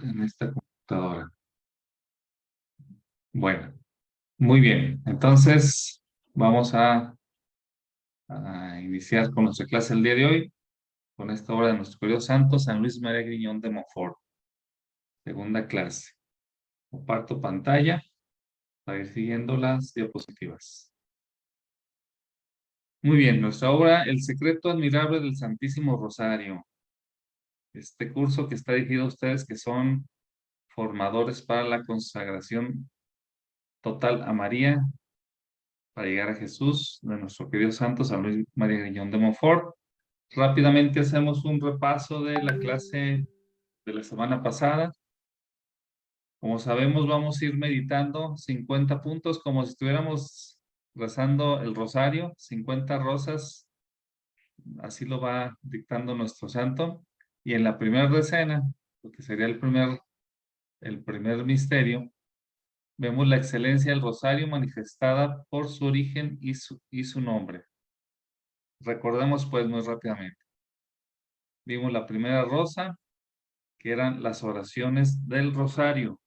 en esta computadora. Bueno, muy bien. Entonces, vamos a iniciar con nuestra clase el día de hoy, con esta obra de nuestro querido santo, San Luis María Griñón de Montfort. Segunda clase. Comparto pantalla para ir siguiendo las diapositivas. Muy bien, nuestra obra, El secreto admirable del Santísimo Rosario. Este curso que está dirigido a ustedes que son formadores para la consagración total a María, para llegar a Jesús, de nuestro querido santo San Luis María Griñón de Montfort. Rápidamente hacemos un repaso de la clase de la semana pasada. Como sabemos, vamos a ir meditando 50 puntos como si estuviéramos rezando el rosario, 50 rosas, así lo va dictando nuestro santo. Y en la primera decena, lo que sería el primer misterio, vemos la excelencia del rosario manifestada por su origen y su nombre. Recordemos pues muy rápidamente. Vimos la primera rosa, que eran las oraciones del rosario.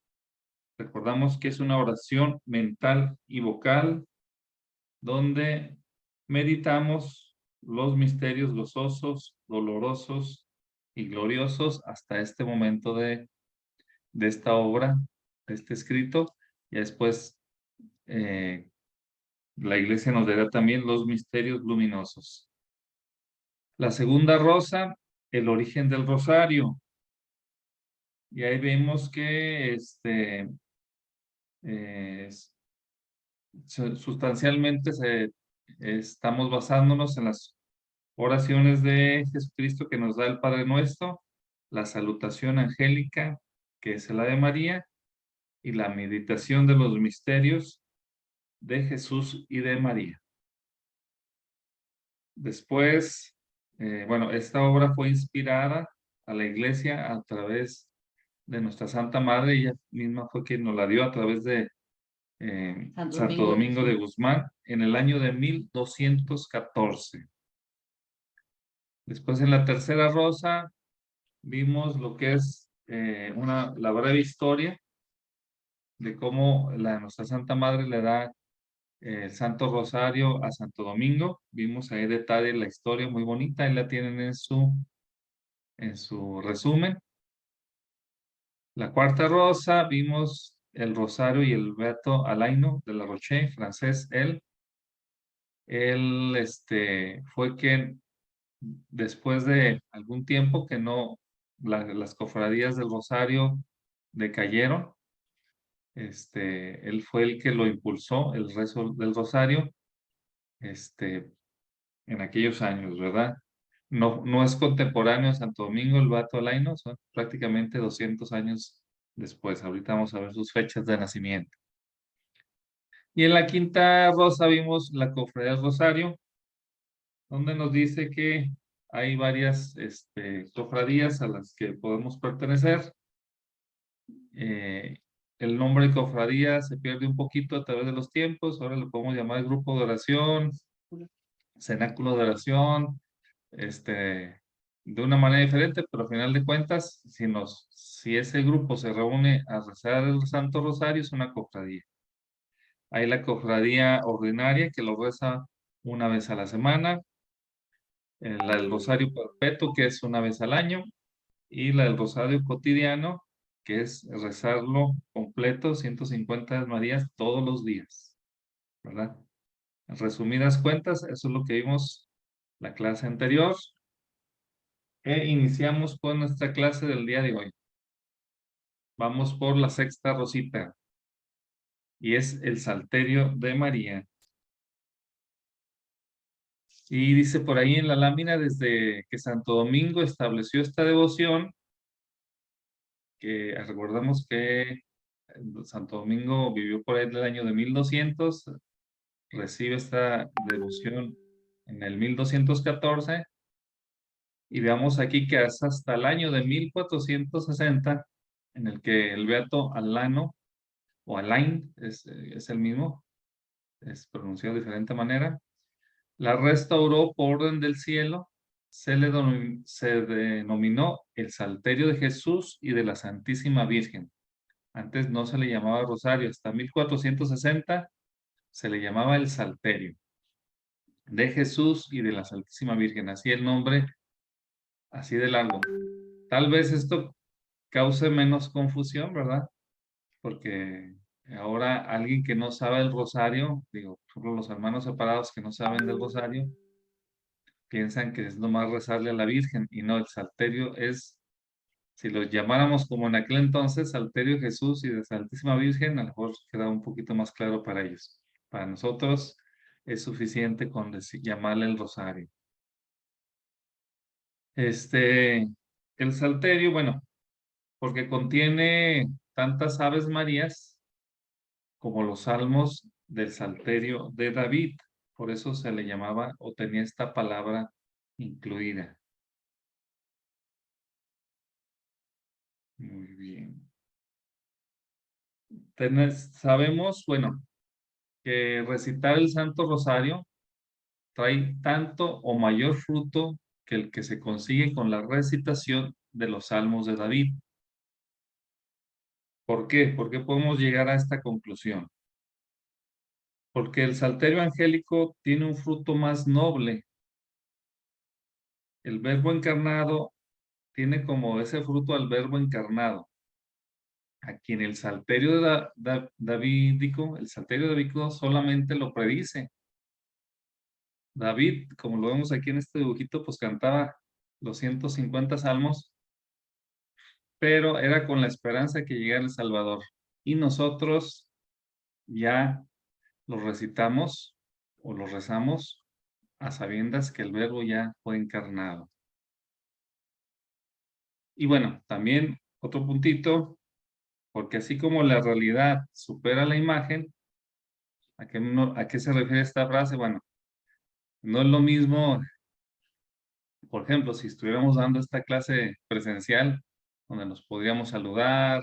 Recordamos que es una oración mental y vocal donde meditamos los misterios gozosos, dolorosos y gloriosos hasta este momento de esta obra, de este escrito. Y después la iglesia nos dará también los misterios luminosos. La segunda rosa, el origen del rosario. Y ahí vemos que sustancialmente estamos basándonos en las oraciones de Jesucristo que nos da el Padre Nuestro, la salutación angélica, que es la de María, y la meditación de los misterios de Jesús y de María. Después, bueno, esta obra fue inspirada a la iglesia a través de nuestra Santa Madre. Ella misma fue quien nos la dio a través de Santo Domingo de Guzmán en el año de 1214. Después en la tercera rosa vimos lo que es la breve historia de cómo nuestra Santa Madre le da el Santo Rosario a Santo Domingo. Vimos ahí detalle la historia muy bonita, ahí la tienen en su resumen. La cuarta rosa vimos el Rosario y el Beato Alaino de la Roche, francés, él fue quien después de algún tiempo que no, las cofradías del Rosario decayeron, él fue el que lo impulsó, el rezo del Rosario, en aquellos años, ¿verdad? No es contemporáneo a Santo Domingo, el Beato Alaino, son prácticamente 200 años después. Ahorita vamos a ver sus fechas de nacimiento. Y en la quinta rosa vimos la cofradía del Rosario, donde nos dice que hay varias cofradías a las que podemos pertenecer. El nombre de cofradía se pierde un poquito a través de los tiempos. Ahora lo podemos llamar grupo de oración, cenáculo de oración, de una manera diferente, pero al final de cuentas, si ese grupo se reúne a rezar el Santo Rosario, es una cofradía. Hay la cofradía ordinaria que lo reza una vez a la semana, la del Rosario Perpetuo, que es una vez al año, y la del Rosario Cotidiano, que es rezarlo completo, 150 Ave Marías todos los días, ¿verdad? En resumidas cuentas, eso es lo que vimos la clase anterior. E iniciamos con nuestra clase del día de hoy. Vamos por la sexta rosita, y es el Salterio de María. Y dice por ahí en la lámina, desde que Santo Domingo estableció esta devoción, que recordamos que Santo Domingo vivió por ahí en el año de 1200, recibe esta devoción en el 1214, y veamos aquí que es hasta el año de 1460 en el que el Beato Alano, o Alain, es el mismo, es pronunciado de diferente manera, la restauró por orden del cielo se denominó el Salterio de Jesús y de la Santísima Virgen. Antes no se le llamaba rosario, hasta 1460 se le llamaba el Salterio de Jesús y de la Santísima Virgen, así el nombre, así de largo. Tal vez esto cause menos confusión, ¿verdad? Porque ahora alguien que no sabe el rosario, digo, por ejemplo, los hermanos separados que no saben del rosario, piensan que es nomás rezarle a la Virgen y no, el Salterio es, si lo llamáramos como en aquel entonces, Salterio de Jesús y de Santísima Virgen, a lo mejor queda un poquito más claro para ellos. Para nosotros es suficiente con llamarle el rosario. El Salterio, bueno, porque contiene tantas Aves Marías como los salmos del Salterio de David. Por eso se le llamaba o tenía esta palabra incluida. Muy bien. Sabemos, bueno, que recitar el Santo Rosario trae tanto o mayor fruto que el que se consigue con la recitación de los salmos de David. ¿Por qué? ¿Por qué podemos llegar a esta conclusión? Porque el salterio angélico tiene un fruto más noble. El Verbo encarnado tiene como ese fruto al Verbo encarnado. Aquí en el salterio davídico, el salterio davídico solamente lo predice. David, como lo vemos aquí en este dibujito, pues cantaba los 150 salmos, pero era con la esperanza que llegara el Salvador. Y nosotros ya los recitamos o los rezamos a sabiendas que el Verbo ya fue encarnado. Y bueno, también otro puntito, porque así como la realidad supera la imagen, ¿a qué se refiere esta frase? Bueno, no es lo mismo, por ejemplo, si estuviéramos dando esta clase presencial, donde nos podríamos saludar,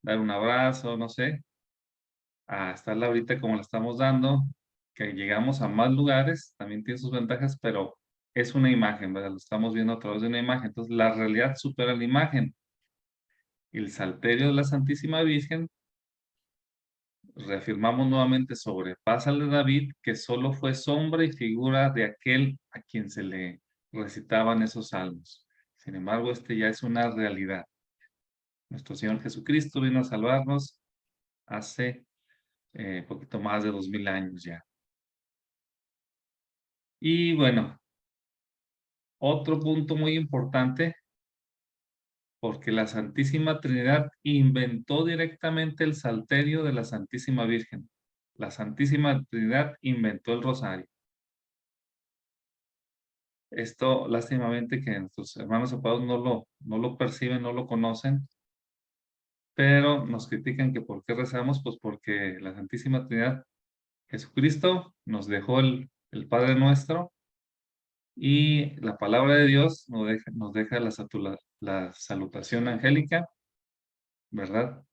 dar un abrazo, no sé, a estarla ahorita como la estamos dando, que llegamos a más lugares, también tiene sus ventajas, pero es una imagen, ¿verdad? Lo estamos viendo a través de una imagen. Entonces, la realidad supera la imagen. El salterio de la Santísima Virgen, reafirmamos nuevamente, sobrepasa al de David, que solo fue sombra y figura de aquel a quien se le recitaban esos salmos. Sin embargo, este ya es una realidad. Nuestro Señor Jesucristo vino a salvarnos hace poquito más de 2000 años ya. Y bueno, otro punto muy importante, porque la Santísima Trinidad inventó directamente el salterio de la Santísima Virgen. La Santísima Trinidad inventó el rosario. Esto, lástimamente, que nuestros hermanos separados no lo perciben, no lo conocen, pero nos critican que por qué rezamos, pues porque la Santísima Trinidad, Jesucristo, nos dejó el Padre Nuestro y la palabra de Dios nos deja la salutación angélica, ¿verdad?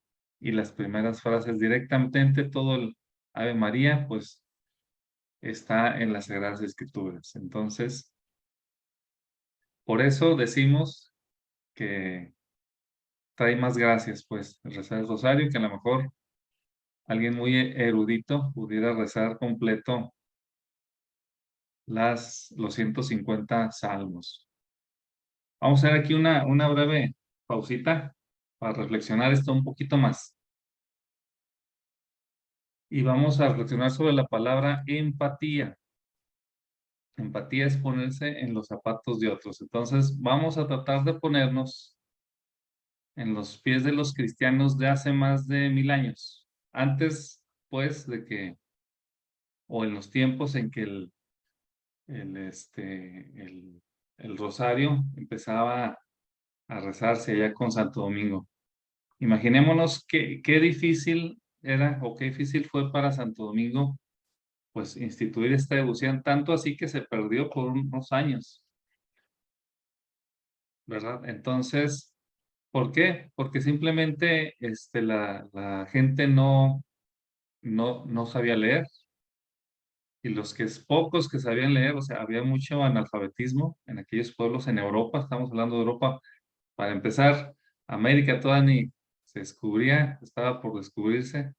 Y las primeras frases directamente, todo el Ave María, pues está en las Sagradas Escrituras. Entonces, por eso decimos que trae más gracias, pues, el rezar el rosario, que a lo mejor alguien muy erudito pudiera rezar completo los 150 salmos. Vamos a hacer aquí una breve pausita para reflexionar esto un poquito más. Y vamos a reflexionar sobre la palabra empatía. Empatía es ponerse en los zapatos de otros. Entonces, vamos a tratar de ponernos en los pies de los cristianos de hace más de 1000 años. Antes, pues, o en los tiempos en que el, este, el rosario empezaba a rezarse allá con Santo Domingo. Imaginémonos qué difícil era o qué difícil fue para Santo Domingo, pues, instituir esta devoción, tanto así que se perdió por unos años, ¿verdad? Entonces, ¿por qué? Porque simplemente la gente no sabía leer. Y los que es pocos que sabían leer, o sea, había mucho analfabetismo en aquellos pueblos en Europa, estamos hablando de Europa, para empezar, América todavía ni se descubría, estaba por descubrirse,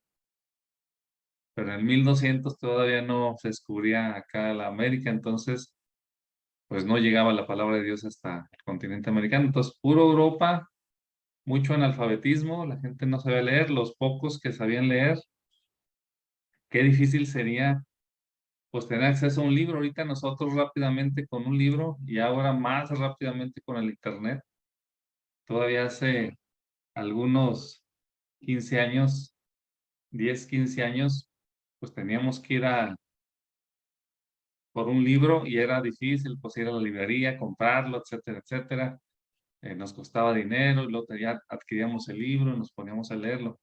pero en 1200 todavía no se descubría acá la América, entonces pues no llegaba la palabra de Dios hasta el continente americano. Entonces, puro Europa, mucho analfabetismo, la gente no sabía leer, los pocos que sabían leer, qué difícil sería pues tener acceso a un libro. Ahorita nosotros rápidamente con un libro y ahora más rápidamente con el internet. Todavía hace algunos 15 años, 10 15 años, pues teníamos que ir por un libro y era difícil pues ir a la librería, comprarlo, etcétera, etcétera. Nos costaba dinero y luego ya adquiríamos el libro y nos poníamos a leerlo.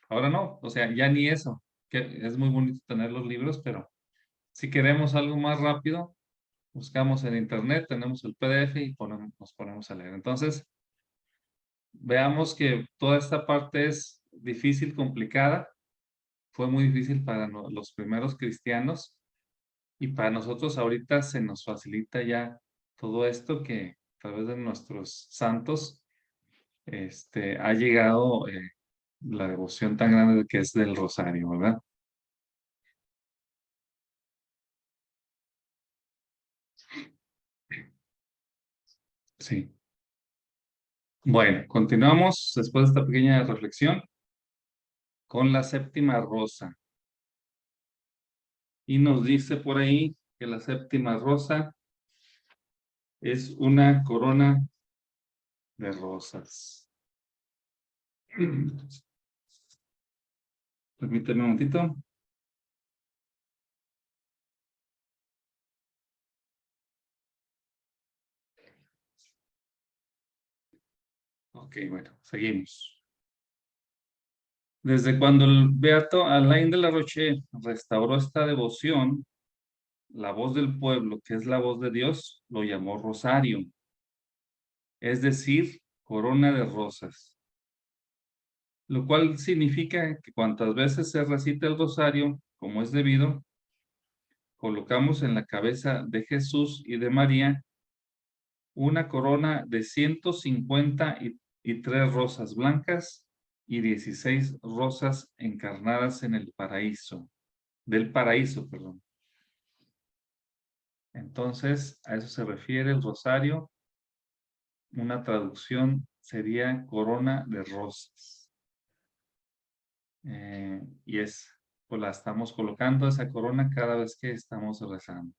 Ahora no, o sea, ya ni eso, que es muy bonito tener los libros, pero si queremos algo más rápido, buscamos en internet, tenemos el PDF y nos ponemos a leer. Entonces, veamos que toda esta parte es difícil, complicada. Fue muy difícil para los primeros cristianos y para nosotros ahorita se nos facilita ya todo esto que a través de nuestros santos ha llegado la devoción tan grande que es del rosario, ¿verdad? Sí. Bueno, continuamos después de esta pequeña reflexión con la séptima rosa. Y nos dice por ahí que la séptima rosa es una corona de rosas. Permíteme un momentito. Ok, bueno, seguimos. Desde cuando el beato Alain de la Roche restauró esta devoción, la voz del pueblo, que es la voz de Dios, lo llamó rosario, es decir, corona de rosas, lo cual significa que cuantas veces se recita el rosario, como es debido, colocamos en la cabeza de Jesús y de María una corona de 153 rosas blancas y 16 rosas encarnadas en el paraíso, del paraíso, perdón. Entonces, a eso se refiere el rosario. Una traducción sería corona de rosas. Pues la estamos colocando esa corona cada vez que estamos rezando.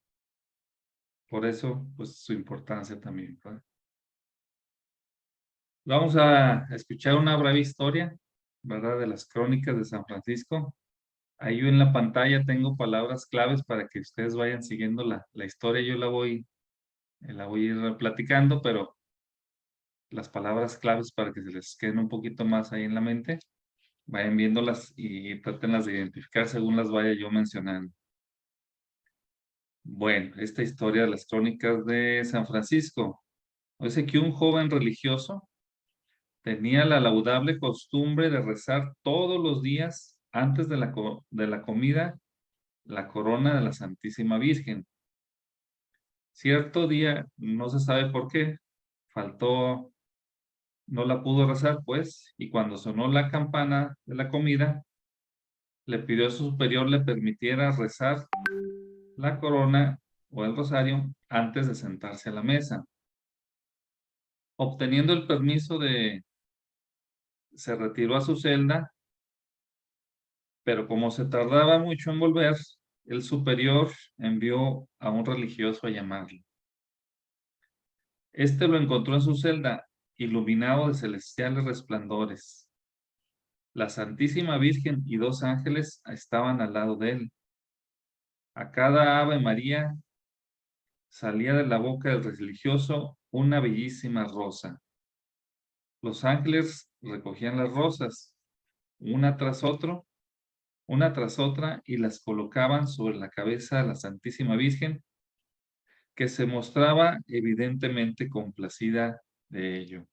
Por eso, pues su importancia también, ¿verdad? Vamos a escuchar una breve historia, ¿verdad? De las crónicas de San Francisco. Ahí yo en la pantalla tengo palabras claves para que ustedes vayan siguiendo la historia. Yo la voy a ir platicando, pero las palabras claves para que se les queden un poquito más ahí en la mente, vayan viéndolas y trátenlas de identificar según las vaya yo mencionando. Bueno, esta historia de las crónicas de San Francisco. Dice que un joven religioso tenía la laudable costumbre de rezar todos los días antes de la comida la corona de la Santísima Virgen. Cierto día, no se sabe por qué, faltó, no la pudo rezar, pues, y cuando sonó la campana de la comida, le pidió a su superior le permitiera rezar la corona o el rosario antes de sentarse a la mesa. Obteniendo el permiso se retiró a su celda, pero como se tardaba mucho en volver, el superior envió a un religioso a llamarlo. Este lo encontró en su celda, iluminado de celestiales resplandores. La Santísima Virgen y dos ángeles estaban al lado de él. A cada Ave María salía de la boca del religioso una bellísima rosa. Los ángeles recogían las rosas, una tras otro, una tras otra, y las colocaban sobre la cabeza de la Santísima Virgen, que se mostraba evidentemente complacida de ello.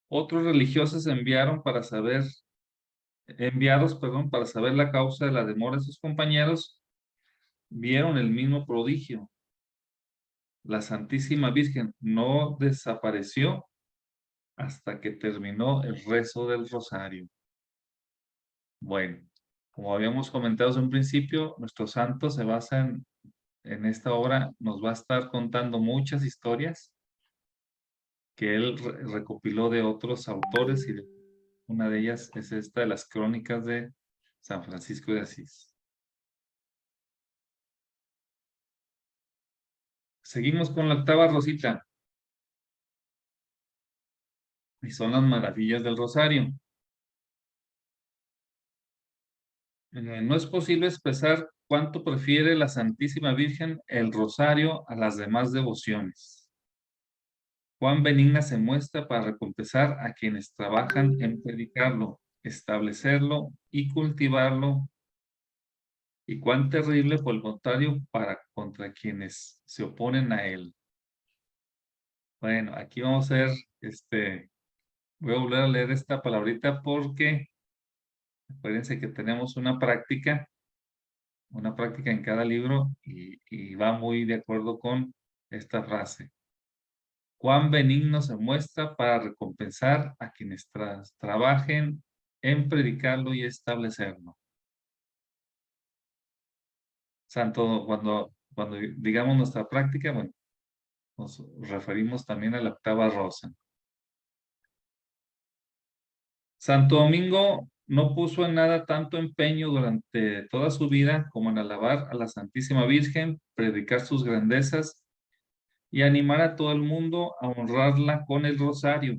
Otros religiosos enviados, para saber la causa de la demora de sus compañeros, vieron el mismo prodigio. La Santísima Virgen no desapareció hasta que terminó el rezo del rosario. Bueno, como habíamos comentado desde un principio, nuestro santo se basa en esta obra, nos va a estar contando muchas historias que él recopiló de otros autores y una de ellas es esta de las crónicas de San Francisco de Asís. Seguimos con la octava rosita y son las maravillas del rosario. No es posible expresar cuánto prefiere la Santísima Virgen el rosario a las demás devociones. Cuán benigna se muestra para recompensar a quienes trabajan en predicarlo, establecerlo y cultivarlo, y cuán terrible por el contrario para contra quienes se oponen a él. Bueno, aquí vamos a ver, voy a volver a leer esta palabrita porque acuérdense que tenemos una práctica en cada libro y va muy de acuerdo con esta frase. Cuán benigno se muestra para recompensar a quienes trabajen en predicarlo y establecerlo. Santo, cuando digamos nuestra práctica, bueno, nos referimos también a la octava rosa. Santo Domingo no puso en nada tanto empeño durante toda su vida como en alabar a la Santísima Virgen, predicar sus grandezas y animar a todo el mundo a honrarla con el rosario.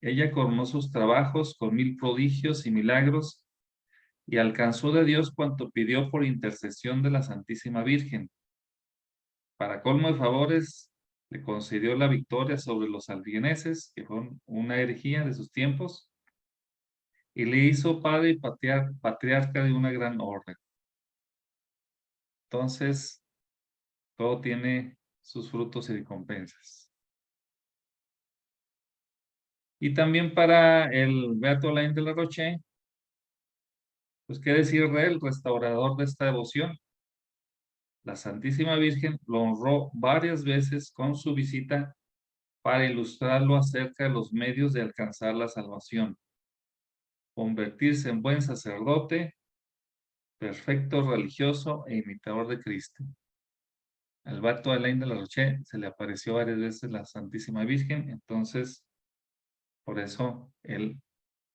Ella coronó sus trabajos con 1000 prodigios y milagros y alcanzó de Dios cuanto pidió por intercesión de la Santísima Virgen. Para colmo de favores, le concedió la victoria sobre los albigeneses, que fueron una herejía de sus tiempos, y le hizo padre y patriarca de una gran orden. Entonces, todo tiene sus frutos y recompensas. Y también para el Beato Alain de la Roche, pues qué decir de él, restaurador de esta devoción. La Santísima Virgen lo honró varias veces con su visita para ilustrarlo acerca de los medios de alcanzar la salvación, convertirse en buen sacerdote, perfecto religioso e imitador de Cristo. Al Beato Alain de la Roche se le apareció varias veces la Santísima Virgen, entonces por eso él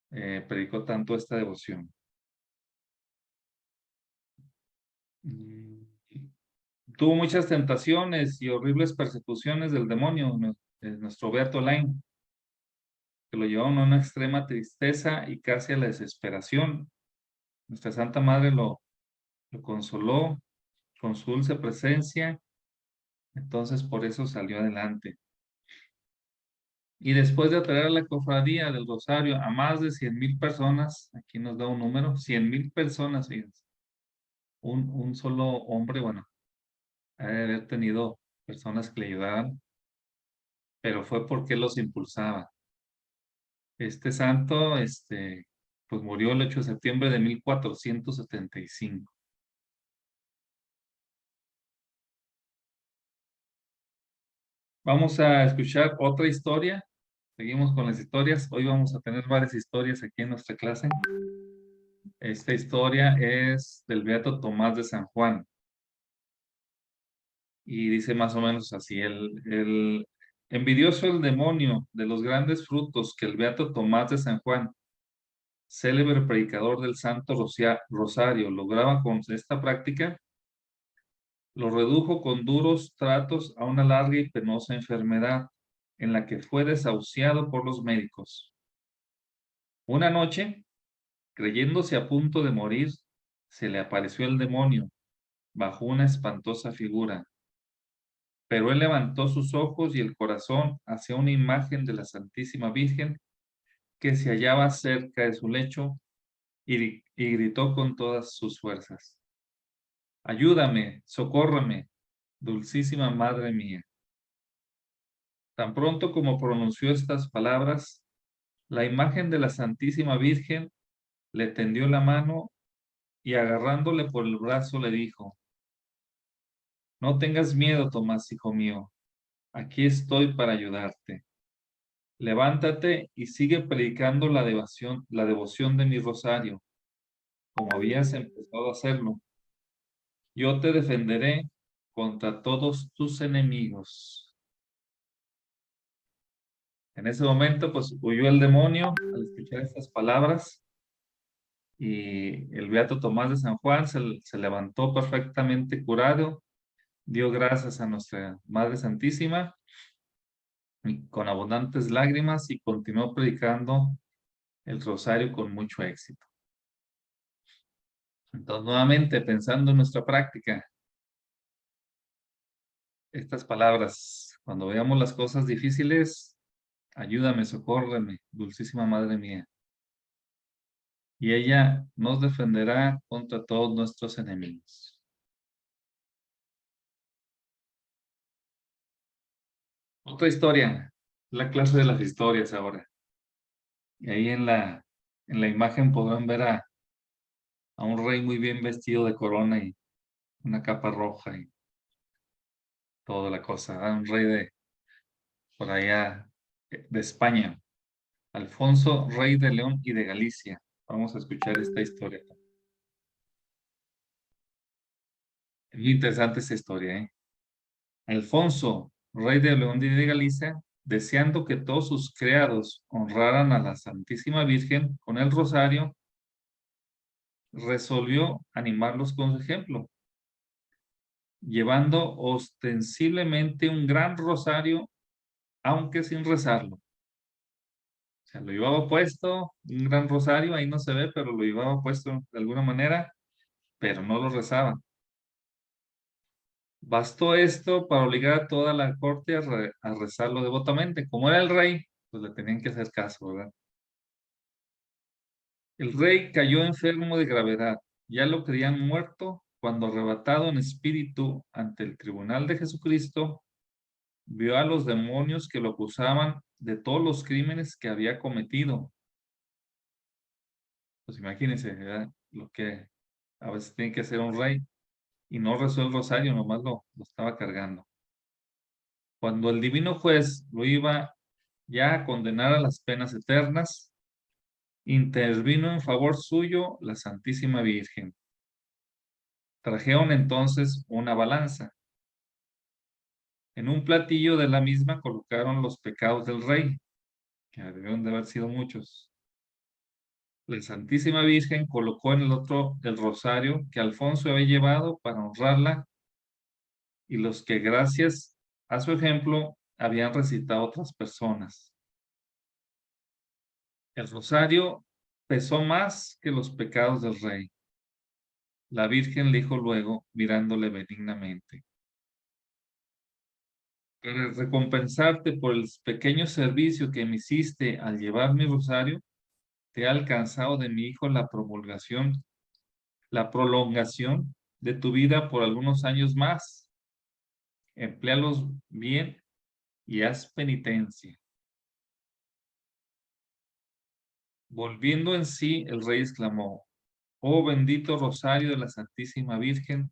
predicó tanto esta devoción. Tuvo muchas tentaciones y horribles persecuciones del demonio, nuestro Beato Alain, que lo llevaron a una extrema tristeza y casi a la desesperación. Nuestra Santa Madre lo consoló con su dulce presencia, entonces por eso salió adelante. Y después de atraer a la cofradía del Rosario a más de 100,000 personas, aquí nos da un número, 100,000 personas, fíjense, un solo hombre, bueno, ha de haber tenido personas que le ayudaban, pero fue porque los impulsaba. Este santo, pues murió el 8 de septiembre de 1475. Vamos a escuchar otra historia. Seguimos con las historias. Hoy vamos a tener varias historias aquí en nuestra clase. Esta historia es del Beato Tomás de San Juan. Y dice más o menos así, el envidioso el demonio de los grandes frutos que el Beato Tomás de San Juan, célebre predicador del Santo Rosario, lograba con esta práctica, lo redujo con duros tratos a una larga y penosa enfermedad en la que fue desahuciado por los médicos. Una noche, creyéndose a punto de morir, se le apareció el demonio bajo una espantosa figura. Pero él levantó sus ojos y el corazón hacia una imagen de la Santísima Virgen que se hallaba cerca de su lecho y gritó con todas sus fuerzas: Ayúdame, socórrame, dulcísima Madre mía. Tan pronto como pronunció estas palabras, la imagen de la Santísima Virgen le tendió la mano y agarrándole por el brazo le dijo: No tengas miedo, Tomás, hijo mío. Aquí estoy para ayudarte. Levántate y sigue predicando la devoción de mi rosario, como habías empezado a hacerlo. Yo te defenderé contra todos tus enemigos. En ese momento, pues huyó el demonio al escuchar estas palabras y el beato Tomás de San Juan se levantó perfectamente curado, dio gracias a nuestra Madre Santísima y con abundantes lágrimas y continuó predicando el rosario con mucho éxito. Entonces, nuevamente, pensando en nuestra práctica, estas palabras, cuando veamos las cosas difíciles, ayúdame, socórreme, dulcísima Madre mía. Y ella nos defenderá contra todos nuestros enemigos. Otra historia, la clase de las historias ahora. Y ahí en la imagen podrán ver a un rey muy bien vestido de corona y una capa roja y toda la cosa. Un rey de por allá de España. Alfonso, rey de León y de Galicia. Vamos a escuchar esta historia. Es muy interesante esta historia, ¿eh? Alfonso, rey de León y de Galicia, deseando que todos sus criados honraran a la Santísima Virgen con el rosario, resolvió animarlos con su ejemplo, llevando ostensiblemente un gran rosario, aunque sin rezarlo. O sea, lo llevaba puesto, un gran rosario, ahí no se ve, pero lo llevaba puesto de alguna manera, pero no lo rezaba. Bastó esto para obligar a toda la corte a rezarlo devotamente. Como era el rey, pues le tenían que hacer caso, ¿verdad? El rey cayó enfermo de gravedad. Ya lo creían muerto cuando, arrebatado en espíritu ante el tribunal de Jesucristo, vio a los demonios que lo acusaban de todos los crímenes que había cometido. Pues imagínense, ¿verdad? Lo que a veces tiene que hacer un rey y no rezó el rosario, nomás lo estaba cargando. Cuando el divino juez lo iba ya a condenar a las penas eternas, intervino en favor suyo la Santísima Virgen. Trajeron entonces una balanza. En un platillo de la misma colocaron los pecados del rey, que debieron de haber sido muchos. La Santísima Virgen colocó en el otro el rosario que Alfonso había llevado para honrarla y los que gracias a su ejemplo habían recitado otras personas. El rosario pesó más que los pecados del rey. La Virgen le dijo luego, mirándole benignamente: para recompensarte por el pequeño servicio que me hiciste al llevar mi rosario, te he alcanzado de mi hijo la prolongación de tu vida por algunos años más. Empléalos bien y haz penitencia. Volviendo en sí, el rey exclamó: oh bendito rosario de la Santísima Virgen,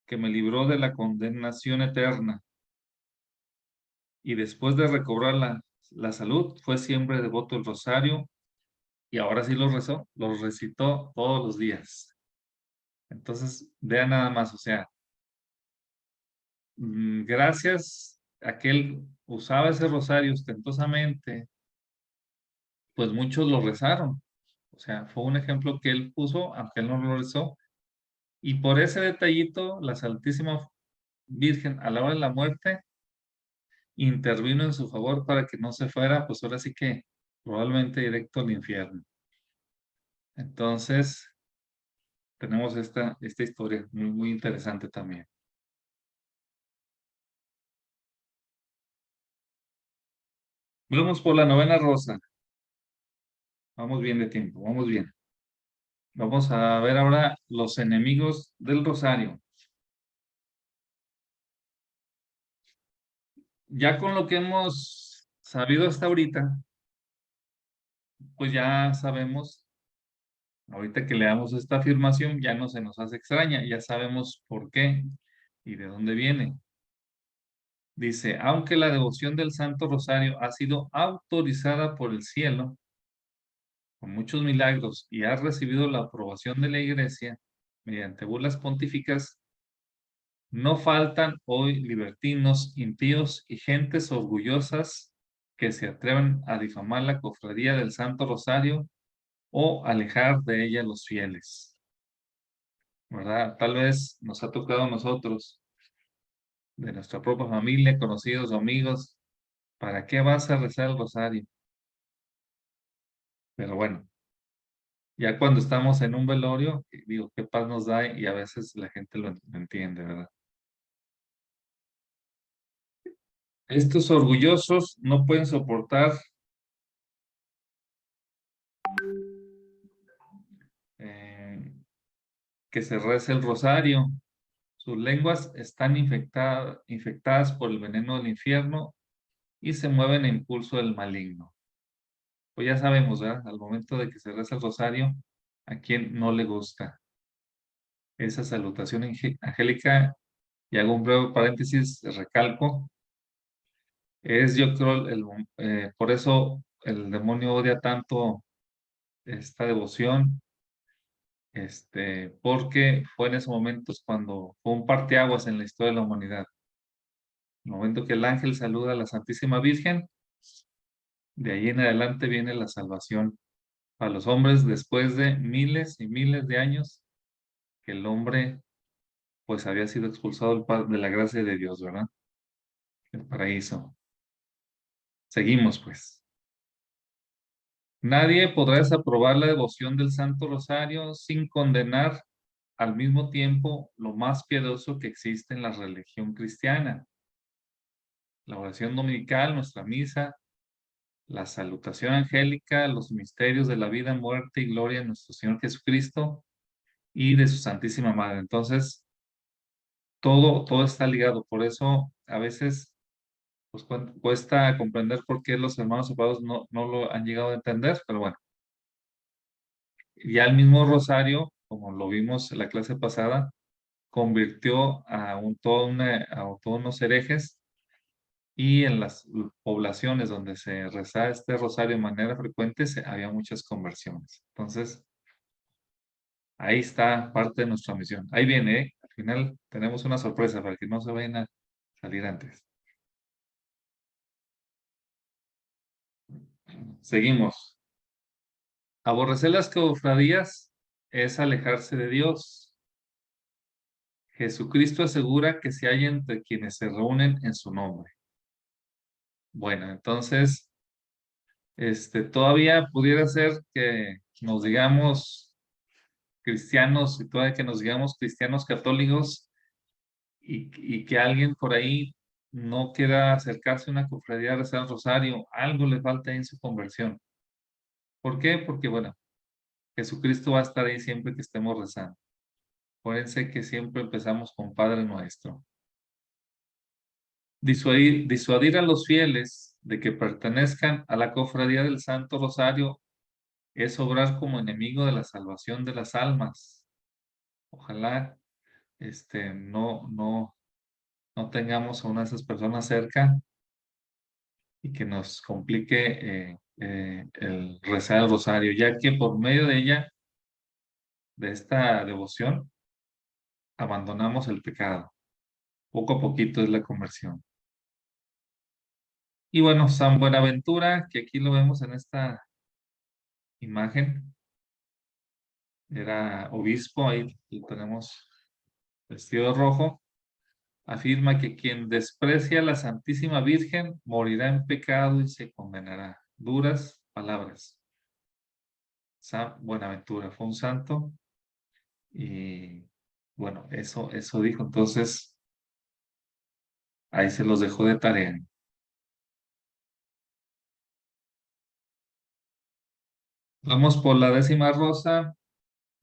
que me libró de la condenación eterna. Y después de recobrar la salud, fue siempre devoto del rosario y ahora sí lo rezó, lo recitó todos los días. Entonces, vean nada más, o sea, gracias a que él usaba ese rosario ostentosamente, pues muchos lo rezaron. O sea, fue un ejemplo que él puso, aunque él no lo rezó. Y por ese detallito, la Santísima Virgen, a la hora de la muerte, intervino en su favor para que no se fuera, pues ahora sí que probablemente directo al infierno. Entonces, tenemos esta historia muy, muy interesante también. Vamos por la novena rosa. Vamos bien de tiempo, vamos bien. Vamos a ver ahora los enemigos del rosario. Ya con lo que hemos sabido hasta ahorita, pues ya sabemos, ahorita que leamos esta afirmación, ya no se nos hace extraña, ya sabemos por qué ¿Y de dónde viene? Dice, aunque la devoción del Santo Rosario ha sido autorizada por el cielo con muchos milagros y ha recibido la aprobación de la Iglesia mediante bulas pontíficas, no faltan hoy libertinos, impíos y gentes orgullosas que se atreven a difamar la cofradía del Santo Rosario o alejar de ella a los fieles, ¿verdad? Tal vez nos ha tocado a nosotros, de nuestra propia familia, conocidos o amigos, ¿para qué vas a rezar el rosario? Pero bueno, ya cuando estamos en un velorio, digo, qué paz nos da y a veces la gente lo entiende, ¿verdad? Estos orgullosos no pueden soportar eh, que se rece el rosario. Sus lenguas están infectadas por el veneno del infierno y se mueven a impulso del maligno. Pues ya sabemos, ¿verdad? Al momento de que se reza el rosario, ¿a quién no le gusta esa salutación angélica? Y hago un breve paréntesis, recalco, es yo creo, por eso el demonio odia tanto esta devoción, porque fue en esos momentos cuando fue un parteaguas en la historia de la humanidad. El momento que el ángel saluda a la Santísima Virgen, de ahí en adelante viene la salvación a los hombres después de miles y miles de años que el hombre pues había sido expulsado de la gracia de Dios, ¿verdad? El paraíso. Seguimos pues. Nadie podrá desaprobar la devoción del Santo Rosario sin condenar al mismo tiempo lo más piadoso que existe en la religión cristiana. La oración dominical, nuestra misa, la salutación angélica, los misterios de la vida, muerte y gloria de nuestro Señor Jesucristo y de su Santísima Madre. Entonces, todo está ligado. Por eso, a veces, pues, cuesta comprender por qué los hermanos separados no lo han llegado a entender, pero bueno. Ya el mismo Rosario, como lo vimos en la clase pasada, convirtió a todos unos herejes y en las poblaciones donde se rezaba este rosario de manera frecuente había muchas conversiones. Entonces, ahí está parte de nuestra misión. Ahí viene, ¿eh? Al final tenemos una sorpresa para que no se vayan a salir antes. Seguimos. Aborrecer las cofradías es alejarse de Dios. Jesucristo asegura que se hay entre quienes se reúnen en su nombre. Bueno, entonces, todavía pudiera ser que nos digamos cristianos y todavía que nos digamos cristianos católicos y que alguien por ahí no quiera acercarse a una cofradía a rezar el rosario, algo le falta ahí en su conversión. ¿Por qué? Porque, bueno, Jesucristo va a estar ahí siempre que estemos rezando. Acuérdense que siempre empezamos con Padre Nuestro. Disuadir a los fieles de que pertenezcan a la cofradía del Santo Rosario es obrar como enemigo de la salvación de las almas. Ojalá no tengamos a una de esas personas cerca y que nos complique el rezar el rosario, ya que por medio de ella, de esta devoción, abandonamos el pecado. Poco a poquito es la conversión. Y bueno, San Buenaventura, que aquí lo vemos en esta imagen, era obispo, ahí lo tenemos vestido de rojo, afirma que quien desprecia a la Santísima Virgen morirá en pecado y se condenará. Duras palabras. San Buenaventura fue un santo y bueno, eso dijo. Entonces, ahí se los dejó de tarea. Vamos por la 10ª rosa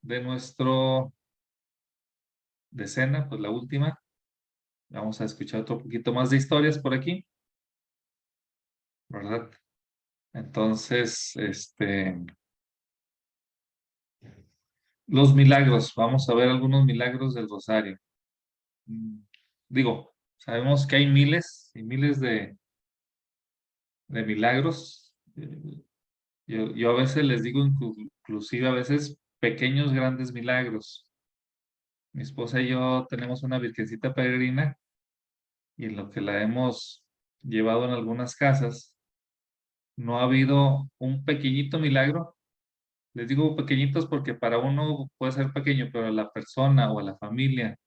de nuestro decena, pues la última. Vamos a escuchar otro poquito más de historias por aquí, ¿verdad? Entonces, los milagros. Vamos a ver algunos milagros del rosario. digo, sabemos que hay miles y miles de milagros. Yo a veces les digo, inclusive a veces, pequeños, grandes milagros. Mi esposa y yo tenemos una virgencita peregrina y en lo que la hemos llevado en algunas casas, no ha habido un pequeñito milagro. Les digo pequeñitos porque para uno puede ser pequeño, pero a la persona o a la familia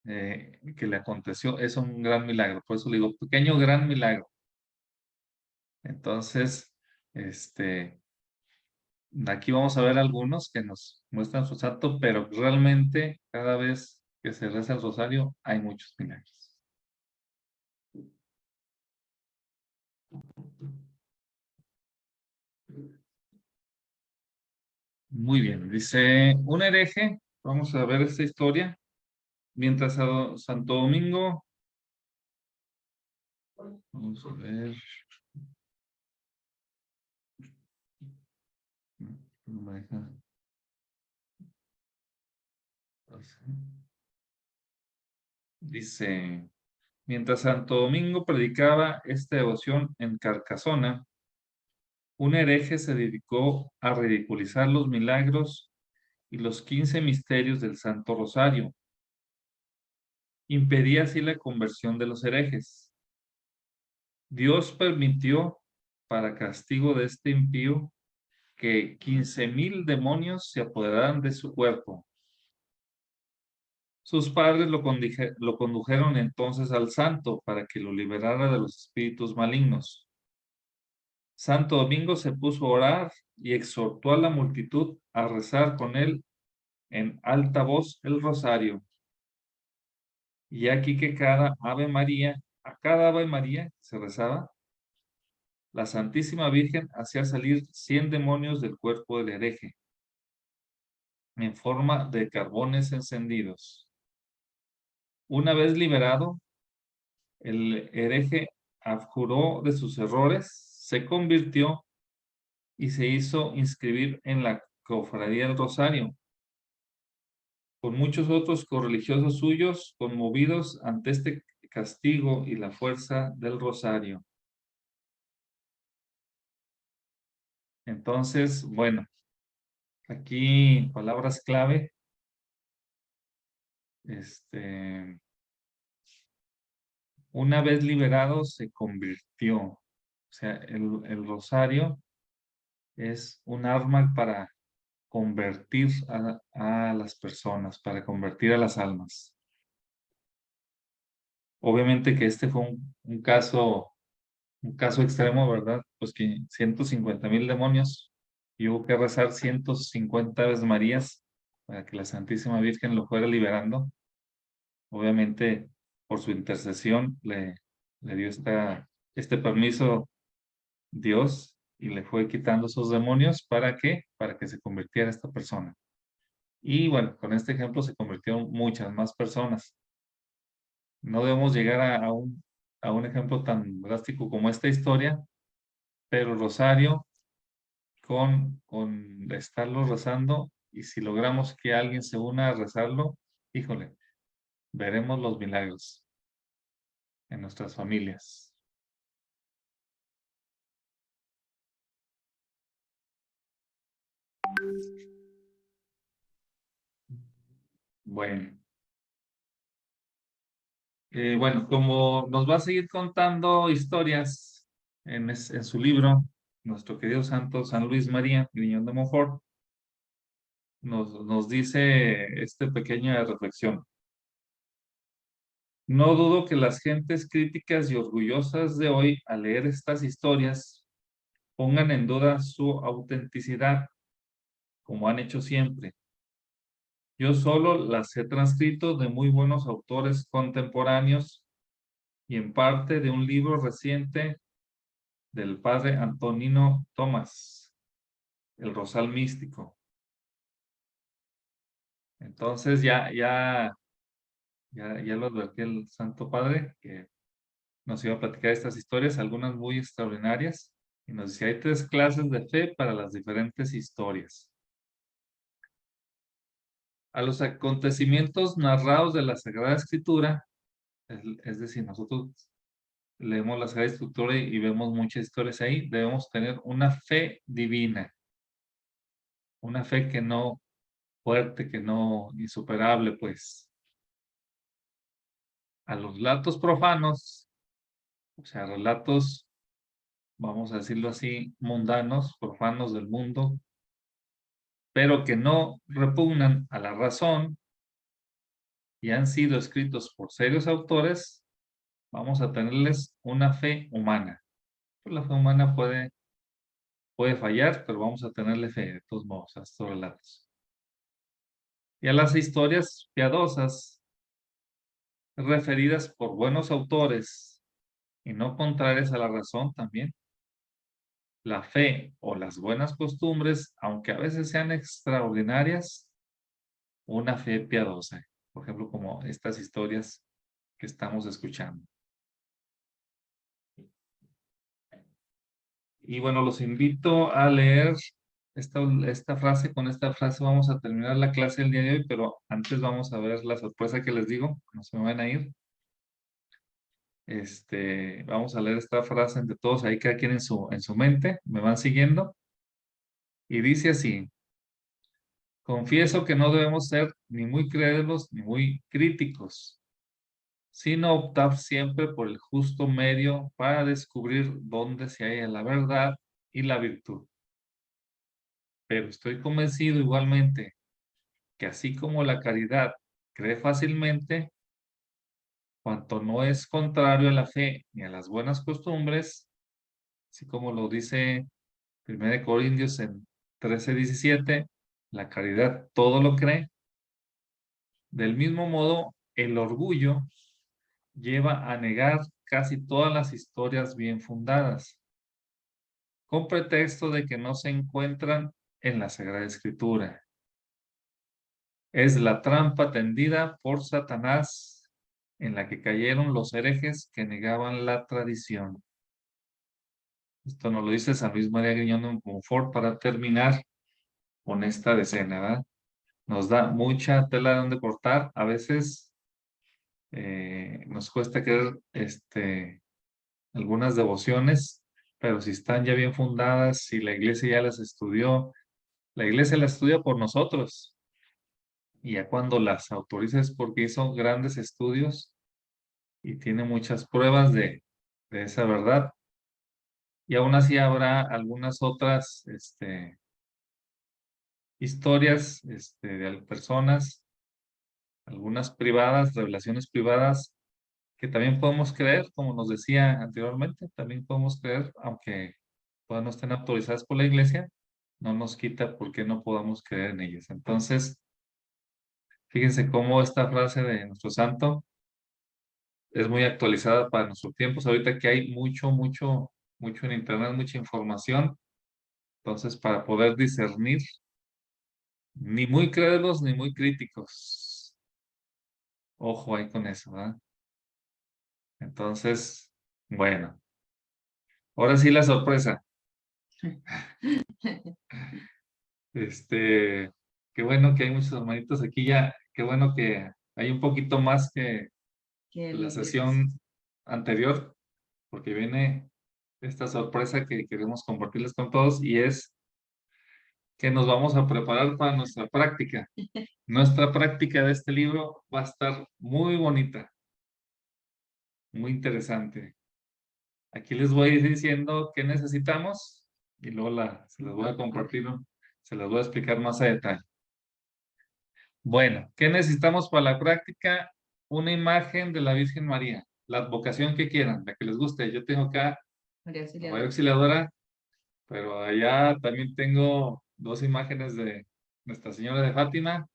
que le aconteció es un gran milagro. Por eso le digo pequeño, gran milagro. Entonces, este, aquí vamos a ver algunos que nos muestran su santo, pero realmente cada vez que se reza el rosario hay muchos milagros. Muy bien, dice un hereje, vamos a ver esta historia, mientras a Santo Domingo, vamos a ver, no me deja pasar. Dice, mientras Santo Domingo predicaba esta devoción en Carcasona, un hereje se dedicó a ridiculizar los milagros y los 15 misterios del Santo Rosario. Impedía así la conversión de los herejes. Dios permitió, para castigo de este impío, que 15,000 demonios se apoderaran de su cuerpo. Sus padres lo condujeron entonces al santo para que lo liberara de los espíritus malignos. Santo Domingo se puso a orar y exhortó a la multitud a rezar con él en alta voz el rosario. Y aquí que a cada Ave María se rezaba, la Santísima Virgen hacía salir 100 demonios del cuerpo del hereje, en forma de carbones encendidos. Una vez liberado, el hereje abjuró de sus errores, se convirtió y se hizo inscribir en la Cofradía del Rosario, con muchos otros correligiosos suyos conmovidos ante este castigo y la fuerza del Rosario. Entonces, bueno, aquí palabras clave, una vez liberado se convirtió. O sea, el rosario es un arma para convertir a las personas, para convertir a las almas. Obviamente que este fue un caso extremo, ¿verdad? Pues que 150,000 demonios y hubo que rezar 150 Aves Marías para que la Santísima Virgen lo fuera liberando. Obviamente, por su intercesión, le dio este permiso Dios y le fue quitando esos demonios. ¿Para qué? Para que se convirtiera esta persona. Y bueno, con este ejemplo se convirtieron muchas más personas. No debemos llegar a un ejemplo tan drástico como esta historia, pero Rosario, con estarlo rezando, y si logramos que alguien se una a rezarlo, híjole, veremos los milagros en nuestras familias. Bueno, bueno, como nos va a seguir contando historias en su libro, nuestro querido santo San Luis María Griñón de Montfort, nos dice esta pequeña reflexión. No dudo que las gentes críticas y orgullosas de hoy, al leer estas historias, pongan en duda su autenticidad, como han hecho siempre. Yo solo las he transcrito de muy buenos autores contemporáneos y en parte de un libro reciente del padre Antonino Tomás, El Rosal Místico. Entonces ya lo advertí el Santo Padre que nos iba a platicar estas historias, algunas muy extraordinarias, y nos decía, hay 3 clases de fe para las diferentes historias. A los acontecimientos narrados de la Sagrada Escritura Es decir, nosotros leemos la Sagrada Escritura y vemos muchas historias ahí. Debemos tener una fe divina, una fe que no fuerte, que no insuperable, pues. A los relatos profanos, o sea, relatos, vamos a decirlo así, mundanos, profanos del mundo, pero que no repugnan a la razón y han sido escritos por serios autores, vamos a tenerles una fe humana. Pues la fe humana puede fallar, pero vamos a tenerle fe de todos modos a estos relatos. Y a las historias piadosas referidas por buenos autores y no contrarias a la razón también. La fe o las buenas costumbres, aunque a veces sean extraordinarias, una fe piadosa. Por ejemplo, como estas historias que estamos escuchando. Y bueno, los invito a leer esta frase. Con esta frase vamos a terminar la clase del día de hoy, pero antes vamos a ver la sorpresa que les digo, no se me van a ir. Vamos a leer esta frase entre todos, ahí cada quien en su mente, me van siguiendo. Y dice así: confieso que no debemos ser ni muy crédulos ni muy críticos, sino optar siempre por el justo medio para descubrir dónde se halla la verdad y la virtud. Pero estoy convencido igualmente que así como la caridad cree fácilmente, cuanto no es contrario a la fe ni a las buenas costumbres, así como lo dice 1 Corintios en 13:17, la caridad todo lo cree. Del mismo modo, el orgullo lleva a negar casi todas las historias bien fundadas, con pretexto de que no se encuentran en la Sagrada Escritura. Es la trampa tendida por Satanás en la que cayeron los herejes que negaban la tradición. Esto nos lo dice San Luis María Griñón de Montfort para terminar con esta decena, ¿verdad? Nos da mucha tela de donde cortar. A veces nos cuesta creer algunas devociones, pero si están ya bien fundadas, si la iglesia ya las estudió, la iglesia las estudia por nosotros. Y ya cuando las autoriza es porque hizo grandes estudios y tiene muchas pruebas de esa verdad. Y aún así habrá algunas otras historias de personas, algunas privadas, revelaciones privadas, que también podemos creer, como nos decía anteriormente, también podemos creer, aunque todas no estén autorizadas por la iglesia, no nos quita por qué no podamos creer en ellas. Entonces, fíjense cómo esta frase de nuestro santo es muy actualizada para nuestros tiempos. Ahorita que hay mucho en internet, mucha información. Entonces, para poder discernir, ni muy crédulos ni muy críticos. Ojo ahí con eso, ¿verdad? Entonces, bueno, ahora sí la sorpresa. Qué bueno que hay muchos hermanitos aquí ya. Qué bueno que hay un poquito más que la sesión anterior, porque viene esta sorpresa que queremos compartirles con todos y es que nos vamos a preparar para nuestra práctica. Nuestra práctica de este libro va a estar muy bonita, muy interesante. Aquí les voy a ir diciendo qué necesitamos y luego se las voy a compartir, ¿no? Se las voy a explicar más a detalle. Bueno, ¿qué necesitamos para la práctica? Una imagen de la Virgen María, la advocación que quieran, la que les guste. Yo tengo acá María Auxiliadora, pero allá también tengo dos imágenes de Nuestra Señora de Fátima.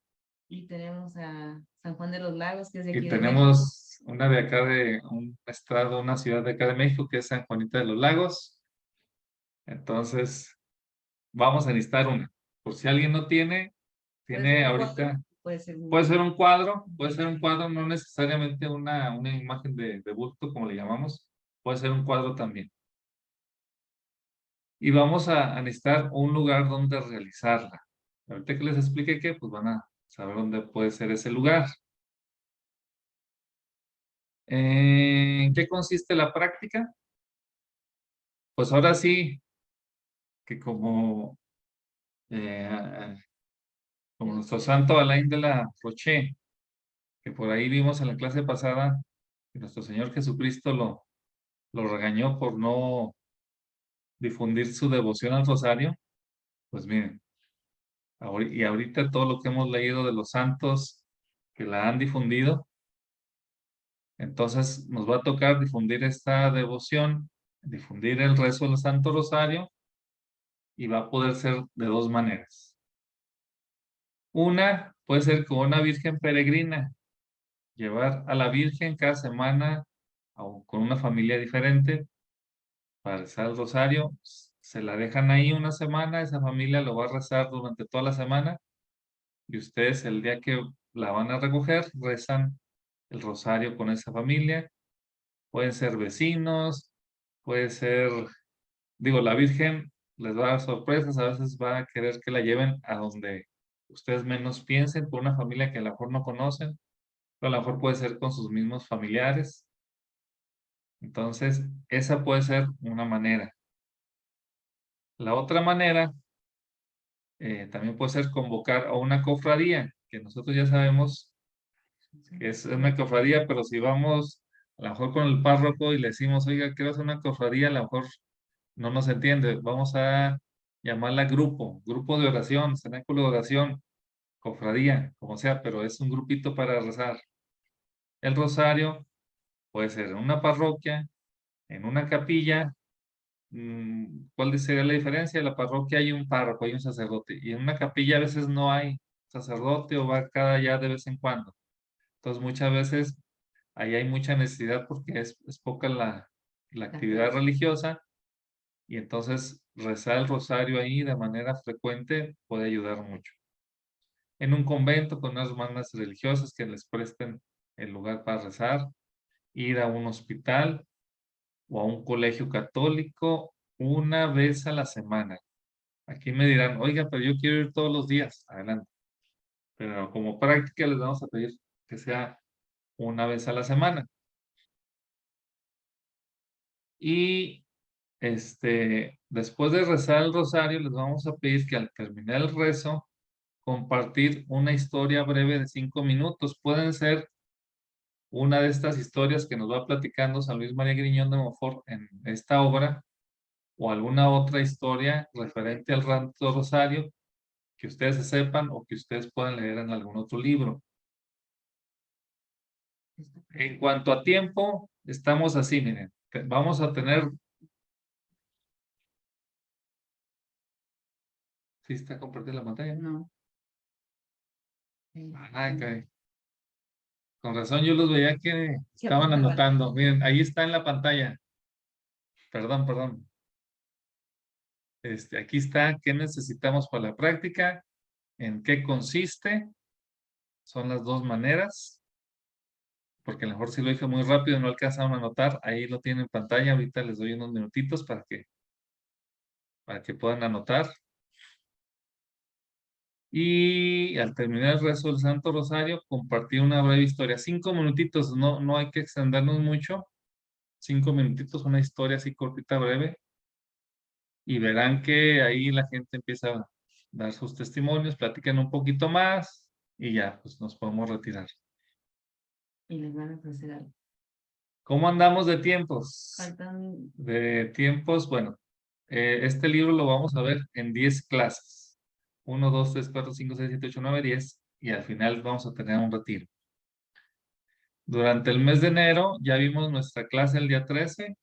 Y tenemos a San Juan de los Lagos, que es de aquí Y de México. tenemos una de acá de un estado, una ciudad de acá de México, que es San Juanita de los Lagos. Entonces, vamos a necesitar una. Por si alguien no tiene ahorita, puede ser un cuadro, no necesariamente una imagen de bulto, como le llamamos, puede ser un cuadro también. Y vamos a necesitar un lugar donde realizarla. Ahorita que les explique qué, pues van a saber dónde puede ser ese lugar. ¿En qué consiste la práctica? Pues ahora sí, que eh, como nuestro santo Alain de la Roche, que por ahí vimos en la clase pasada, que nuestro Señor Jesucristo lo regañó por no difundir su devoción al rosario. Pues miren, y ahorita todo lo que hemos leído de los santos que la han difundido, entonces nos va a tocar difundir esta devoción, difundir el rezo del Santo Rosario, y va a poder ser de dos maneras. Una puede ser con una virgen peregrina, llevar a la Virgen cada semana o con una familia diferente para rezar el rosario. Se la dejan ahí una semana, esa familia lo va a rezar durante toda la semana y ustedes el día que la van a recoger rezan el rosario con esa familia. Pueden ser vecinos, puede ser, digo, la Virgen les va a dar sorpresas, a veces va a querer que la lleven a donde ustedes menos piensen, por una familia que a lo mejor no conocen, pero a lo mejor puede ser con sus mismos familiares. Entonces, esa puede ser una manera. La otra manera también puede ser convocar a una cofradía, que nosotros ya sabemos que es una cofradía, pero si vamos a lo mejor con el párroco y le decimos, oiga, quiero hacer una cofradía, a lo mejor no nos entiende. Vamos a llamarla grupo de oración, cenáculo de oración, cofradía, como sea, pero es un grupito para rezar. El rosario puede ser en una parroquia, en una capilla. ¿Cuál sería la diferencia? En la parroquia hay un párroco, hay un sacerdote, y en una capilla a veces no hay sacerdote o va cada ya de vez en cuando. Entonces muchas veces ahí hay mucha necesidad porque es poca la actividad religiosa, y entonces rezar el rosario ahí de manera frecuente puede ayudar mucho. En un convento con unas hermanas religiosas que les presten el lugar para rezar, ir a un hospital o a un colegio católico una vez a la semana. Aquí me dirán, oiga, pero yo quiero ir todos los días. Adelante. Pero como práctica les vamos a pedir que sea una vez a la semana. Y después de rezar el rosario, les vamos a pedir que al terminar el rezo, compartir una historia breve de 5 minutos. Pueden ser una de estas historias que nos va platicando San Luis María Griñón de Montfort en esta obra, o alguna otra historia referente al Santo Rosario que ustedes se sepan o que ustedes puedan leer en algún otro libro. En cuanto a tiempo, estamos así, miren, vamos a tener... ¿Sí está compartiendo la pantalla? No. Ah, ok. Con razón yo los veía que Sí, estaban apuntaba. anotando. Miren, ahí está en la pantalla. Perdón, perdón. Aquí está qué necesitamos para la práctica, en qué consiste. Son las dos maneras, porque a lo mejor si lo dije muy rápido no alcanzaron a anotar. Ahí lo tienen en pantalla. Ahorita les doy unos minutitos para que puedan anotar. Y al terminar el rezo del Santo Rosario, compartir una breve historia. 5 minutitos, no hay que extendernos mucho. 5 minutitos, una historia así cortita, breve. Y verán que ahí la gente empieza a dar sus testimonios, platican un poquito más y ya, pues nos podemos retirar. Y les van a ofrecer algo. ¿Cómo andamos de tiempos? Faltan. De tiempos, bueno, este libro lo vamos a ver en 10 clases. 1, 2, 3, 4, 5, 6, 7, 8, 9, 10. Y al final vamos a tener un retiro. Durante el mes de enero ya vimos nuestra clase el día 13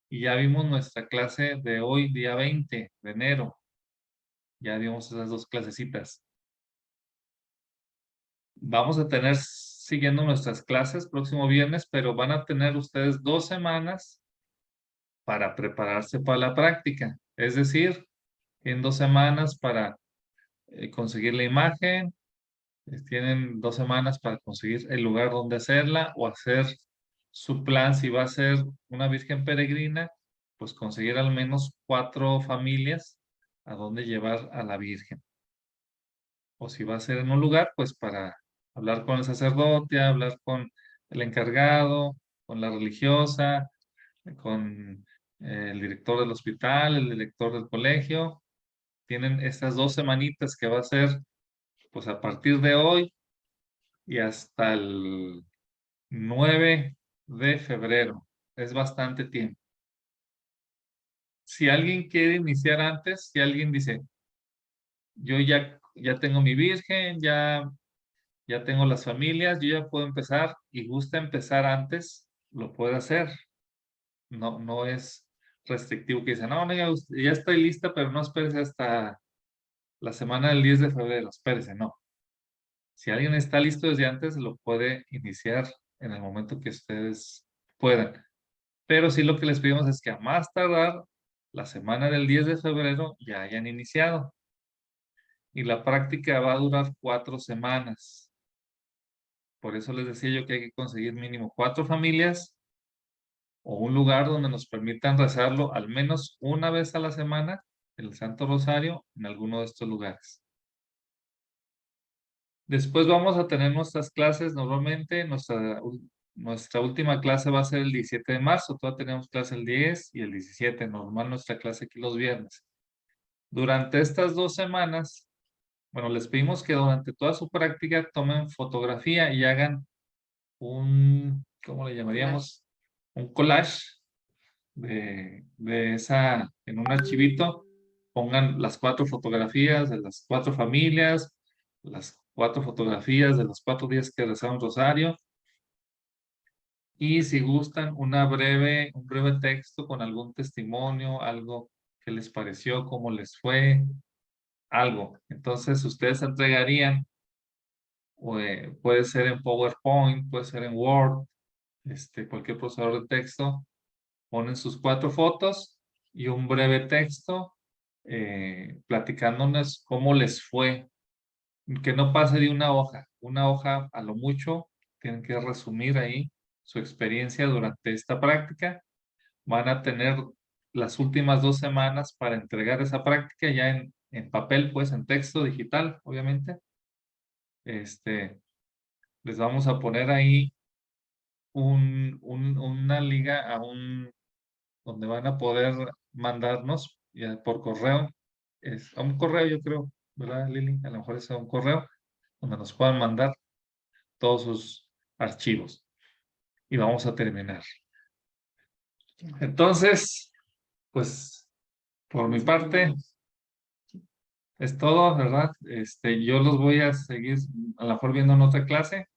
y ya vimos nuestra clase de hoy, día 20 de enero. Ya vimos esas dos clasecitas. Vamos a tener siguiendo nuestras clases próximo viernes, pero van a tener ustedes 2 semanas para prepararse para la práctica. Es decir, en 2 semanas para conseguir la imagen, tienen 2 semanas para conseguir el lugar donde hacerla o hacer su plan. Si va a ser una virgen peregrina, pues conseguir al menos 4 familias a donde llevar a la virgen. O si va a ser en un lugar, pues para hablar con el sacerdote, hablar con el encargado, con la religiosa, con el director del hospital, el director del colegio. Tienen estas 2 semanitas que va a ser, pues a partir de hoy y hasta el 9 de febrero. Es bastante tiempo. Si alguien quiere iniciar antes, si alguien dice, yo ya tengo mi virgen, ya tengo las familias, yo ya puedo empezar y gusta empezar antes, lo puede hacer. No es restrictivo que dice, no, ya estoy lista, pero no espérese hasta la semana del 10 de febrero, espérese, no. Si alguien está listo desde antes, lo puede iniciar en el momento que ustedes puedan. Pero sí lo que les pedimos es que a más tardar, la semana del 10 de febrero ya hayan iniciado. Y la práctica va a durar 4 semanas. Por eso les decía yo que hay que conseguir mínimo 4 familias o un lugar donde nos permitan rezarlo al menos una vez a la semana, el Santo Rosario, en alguno de estos lugares. Después vamos a tener nuestras clases. Normalmente nuestra última clase va a ser el 17 de marzo. Todavía tenemos clase el 10 y el 17. Normal nuestra clase aquí los viernes. Durante estas 2 semanas, bueno, les pedimos que durante toda su práctica tomen fotografía y hagan ¿cómo le llamaríamos? Un collage en un archivito. Pongan las 4 fotografías de las 4 familias, las 4 fotografías de los 4 días que rezaron Rosario. Y si gustan, un breve texto con algún testimonio, algo que les pareció, cómo les fue, algo. Entonces, ustedes entregarían, puede ser en PowerPoint, puede ser en Word, cualquier procesador de texto, ponen sus 4 fotos y un breve texto platicándonos cómo les fue, que no pase de una hoja a lo mucho, tienen que resumir ahí su experiencia durante esta práctica. Van a tener las últimas 2 semanas para entregar esa práctica ya en papel, pues en texto digital, obviamente. Les vamos a poner ahí una liga donde van a poder mandarnos ya por correo, a un correo yo creo, ¿verdad, Lili? A lo mejor es a un correo donde nos puedan mandar todos sus archivos. Y vamos a terminar. Entonces, pues, por mi parte, es todo, ¿verdad? Yo los voy a seguir a lo mejor viendo en otra clase.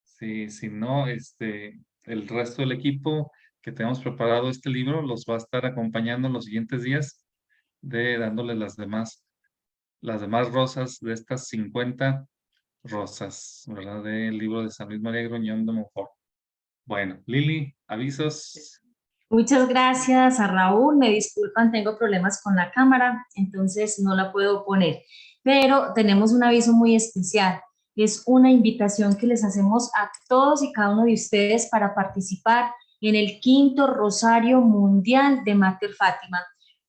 Si no, el resto del equipo que tenemos preparado este libro los va a estar acompañando en los siguientes días dándoles las demás rosas de estas 50 rosas, ¿verdad? Del libro de San Luis María Groñón de Montfort. Bueno, Lili, avisos. Muchas gracias a Raúl. Me disculpan, tengo problemas con la cámara, entonces no la puedo poner. Pero tenemos un aviso muy especial. Es una invitación que les hacemos a todos y cada uno de ustedes para participar en el 5º Rosario Mundial de Mater Fátima.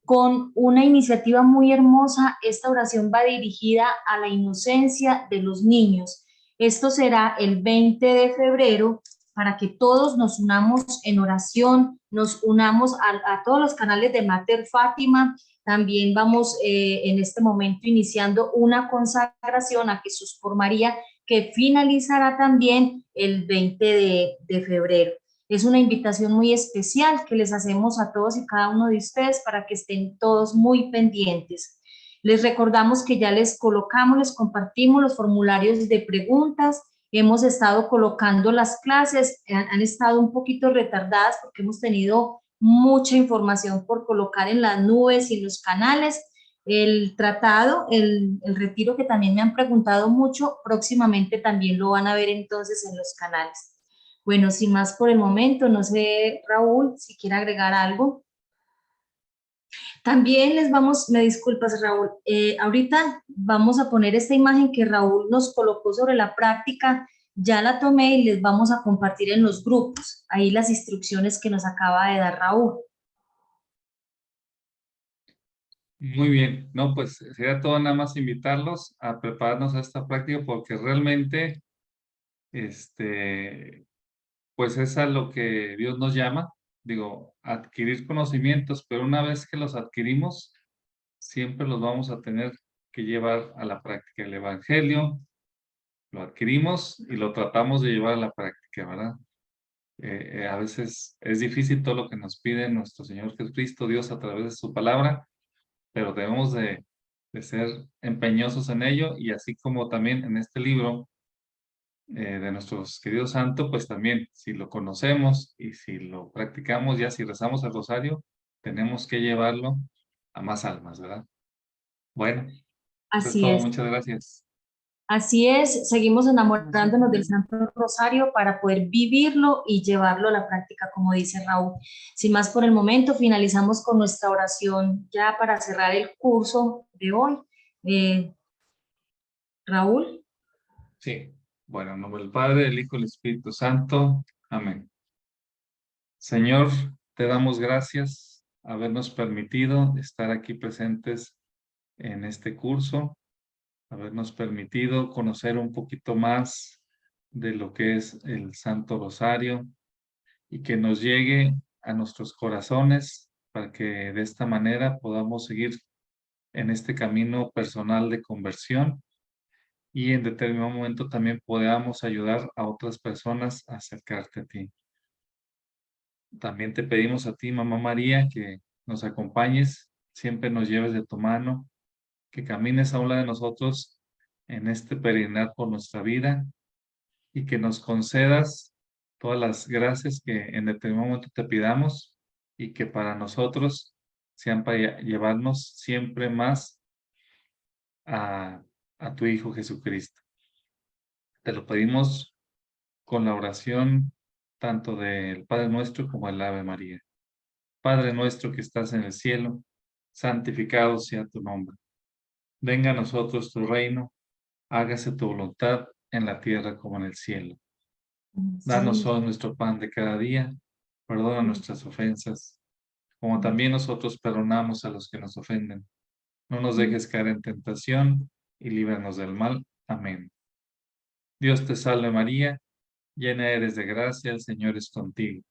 Con una iniciativa muy hermosa, esta oración va dirigida a la inocencia de los niños. Esto será el 20 de febrero para que todos nos unamos en oración, nos unamos a todos los canales de Mater Fátima. También vamos en este momento iniciando una consagración a Jesús por María que finalizará también el 20 de febrero. Es una invitación muy especial que les hacemos a todos y cada uno de ustedes para que estén todos muy pendientes. Les recordamos que ya les colocamos, les compartimos los formularios de preguntas. Hemos estado colocando las clases, han estado un poquito retardadas porque hemos tenido mucha información por colocar en las nubes y en los canales. El tratado, el retiro que también me han preguntado mucho, próximamente también lo van a ver entonces en los canales. Bueno, sin más por el momento, no sé, Raúl, si quiere agregar algo. También me disculpas, Raúl, ahorita vamos a poner esta imagen que Raúl nos colocó sobre la práctica, ya la tomé y les vamos a compartir en los grupos, ahí las instrucciones que nos acaba de dar Raúl. Muy bien, no, pues sería todo nada más invitarlos a prepararnos a esta práctica porque realmente, pues es a lo que Dios nos llama, digo, adquirir conocimientos, pero una vez que los adquirimos, siempre los vamos a tener que llevar a la práctica. El Evangelio lo adquirimos y lo tratamos de llevar a la práctica, ¿verdad? A veces es difícil todo lo que nos pide nuestro Señor Jesucristo, Dios, a través de su palabra, pero debemos de ser empeñosos en ello, y así como también en este libro de nuestros queridos santos, pues también si lo conocemos y si lo practicamos, ya si rezamos el rosario, tenemos que llevarlo a más almas, ¿verdad? Bueno, eso es Así todo. es. Muchas gracias. Así es, seguimos enamorándonos del Santo Rosario para poder vivirlo y llevarlo a la práctica, como dice Raúl. Sin más por el momento, finalizamos con nuestra oración ya para cerrar el curso de hoy. Eh, Raúl. Sí. Bueno, en nombre del Padre, del Hijo y del Espíritu Santo. Amén. Señor, te damos gracias habernos permitido estar aquí presentes en este curso, habernos permitido conocer un poquito más de lo que es el Santo Rosario y que nos llegue a nuestros corazones para que de esta manera podamos seguir en este camino personal de conversión y en determinado momento también podamos ayudar a otras personas a acercarte a ti. También te pedimos a ti, Mamá María, que nos acompañes, siempre nos lleves de tu mano, que camines a un lado de nosotros en este peregrinar por nuestra vida y que nos concedas todas las gracias que en determinado momento te pidamos y que para nosotros sean para llevarnos siempre más a, a tu Hijo Jesucristo. Te lo pedimos con la oración tanto del Padre Nuestro como el Ave María. Padre nuestro que estás en el cielo, santificado sea tu nombre. Venga a nosotros tu reino, hágase tu voluntad en la tierra como en el cielo. Danos hoy nuestro pan de cada día, perdona nuestras ofensas, como también nosotros perdonamos a los que nos ofenden. No nos dejes caer en tentación y líbranos del mal. Amén. Dios te salve María, llena eres de gracia, el Señor es contigo.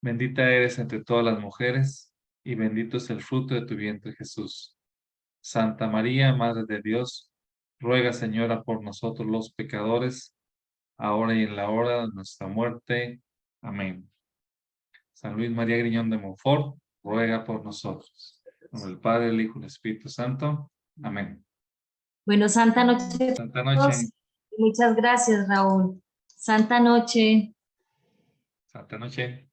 Bendita eres entre todas las mujeres, y bendito es el fruto de tu vientre Jesús. Santa María, Madre de Dios, ruega, Señora, por nosotros los pecadores, ahora y en la hora de nuestra muerte. Amén. San Luis María Griñón de Montfort, ruega por nosotros. Con el Padre, el Hijo y el Espíritu Santo. Amén. Bueno, Santa Noche a Santa todos. noche. Muchas gracias, Raúl. Santa Noche. Santa noche.